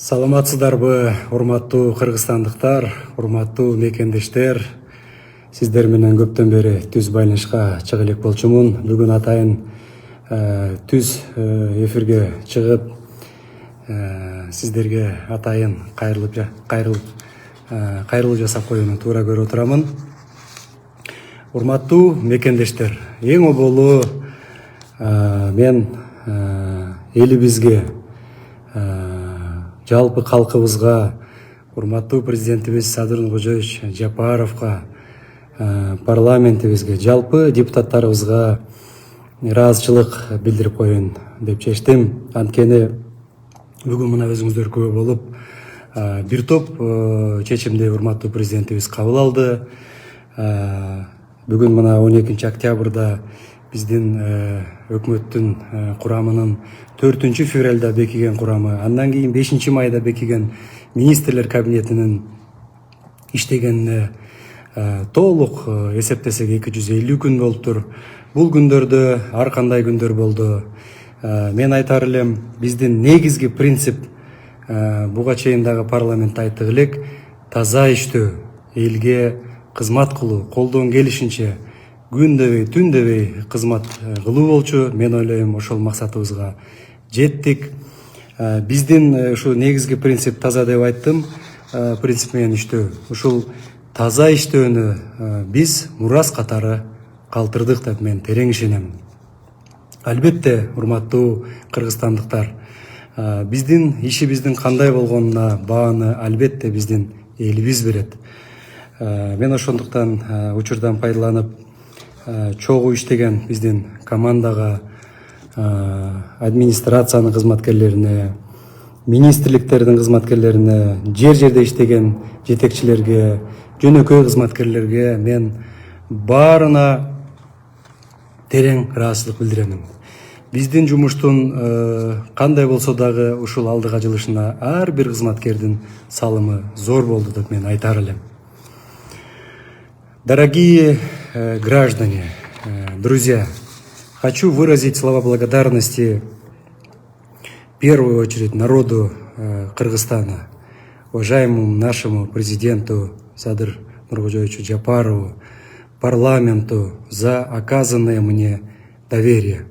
Саламатсыздарбы, урматтуу кыргызстандыктар, урматтуу мекендештер. Сиздер менен көптөн бери түз байланышка чыга элек болчумун. Бүгүн атайын түз эфирге чыгып, сиздерге атайын кайрылуу жасап коюуну туура көрүп отурамын. Урматтуу мекендештер, эң оболу мен элибизге, жалпы калкыбызга, урматтуу президентибиз Садыр Нуркожоевич Жапаровго, парламентибизге, жалпы депутаттарыбызга ыраазычылык билдирип коеюн деп чечтим. Анткени бүгүн мына өзүңүздөр күбө болуп, бир топ чечимди урматтуу президентибиз кабыл алды. Бүгүн мына 12 октябрда биздин өкмөттүн курамынын 4 февралда бекиген курамы, андан кийин 5 майда бекиген министрлер кабинетинин иштегенине толук эсептесек 250 күн болуптур. Бул күндөрдө ар кандай күндөр болду. Мен айтар элем, биздин негизги принцип буга чейин дагы парламентте айттык элек, таза иштөө, элге кызмат кылуу, колдон келишинче күн дебей, түн дебей кызмат кылуу болчу. Мен ойлойм, ошол максатыбызга жеттик. Биздин ушу негизги принцип таза деп айттым, принцип менен иштөө. Ушул таза иштөөнү биз мурас катары калтырдык деп мен терең ишенем. Албетте, урматтуу кыргызстандыктар, биздин ишибиздин кандай болгонуна бааны албетте биздин элибиз берет. Мен ошондуктан учурдан пайдаланып, чогуу иштеген биздин командага, администрациянын кызматкерлерине, министрликтердин кызматкерлерине, жерде иштеген жетекчилерге, жөнөкөй кызматкерлерге мен баарына терең ыраазычылык билдирем. Биздин жумуштун кандай болсо дагы ушул алдыга жылышына ар бир кызматкердин салымы зор болду деп мен айтар элем. Дорогие граждане, друзья, хочу выразить слова благодарности в первую очередь народу Кыргызстана, уважаемому нашему президенту Садыр Нуркожоевичу Жапарову, парламенту за оказанное мне доверие.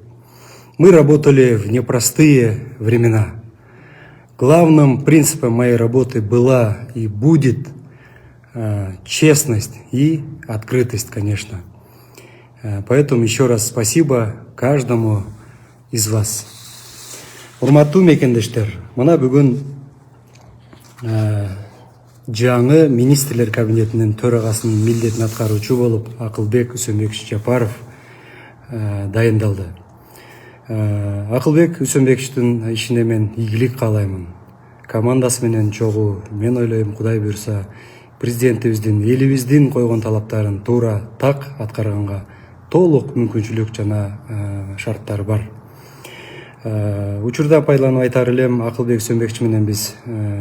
Мы работали в непростые времена. Главным принципом моей работы была и будет честность и открытость, конечно. Поэтому еще раз спасибо каждому из вас. Урматтуу мекендештер, мына бүгүн жаңы министрлер кабинетинин төрагасынын милдетин аткаруучу болуп Акылбек Үсөнбекович Жапаров дайындалды. Акылбек Үсөнбековичтин ишине мен ийгилик каалаймын. Командасы менен чогуу, мен ойлойм, Кудай буйрса, президентибиздин, элибиздин койгон талаптарын туура так аткарганга толук мүмкүнчүлүк жана шарттар бар. Учурда пайдаланып айтар элем, Акылбек Үсөнбекович менен биз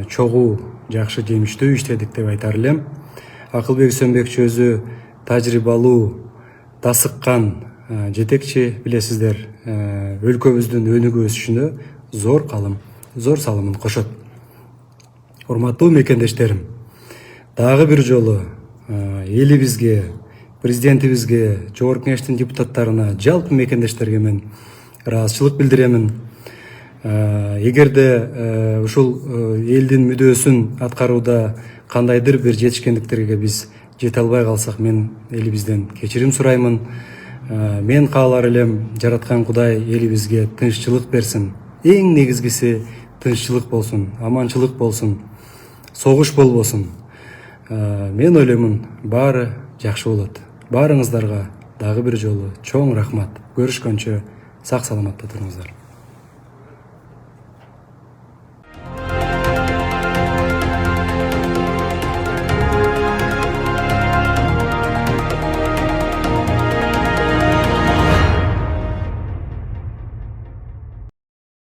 чогуу жакшы жемиштүү иштедик деп айтар элем. Акылбек Үсөнбекович өзү тажрыйбалуу, тасыккан жетекчи, билесиздер, өлкөбүздүн өнүгүү өсүшүнө зор салымын кошот. Урматтуу мекендештерим, дагы бир жолу элибизге, президентибизге, жогорку кеңештин депутаттарына, жалпы мекендештерге мен ыраазычылык билдиремин. Эгерде ушул элдин мүдөөсүн аткарууда кандайдыр бир жетишкендиктерге биз жете албай калсак, мен элибизден кечирим сураймын. Мен каалар элем, жараткан Кудай элибизге тынччылык берсин. Эң негизгиси тынччылык болсун, аманчылык болсун, согуш болбосун. Мен ойлоймун, баары жакшы болот. Баарыңыздарга дагы бир жолу чоң рахмат. Көрүшкөнчө сак саламатта туруңуздар.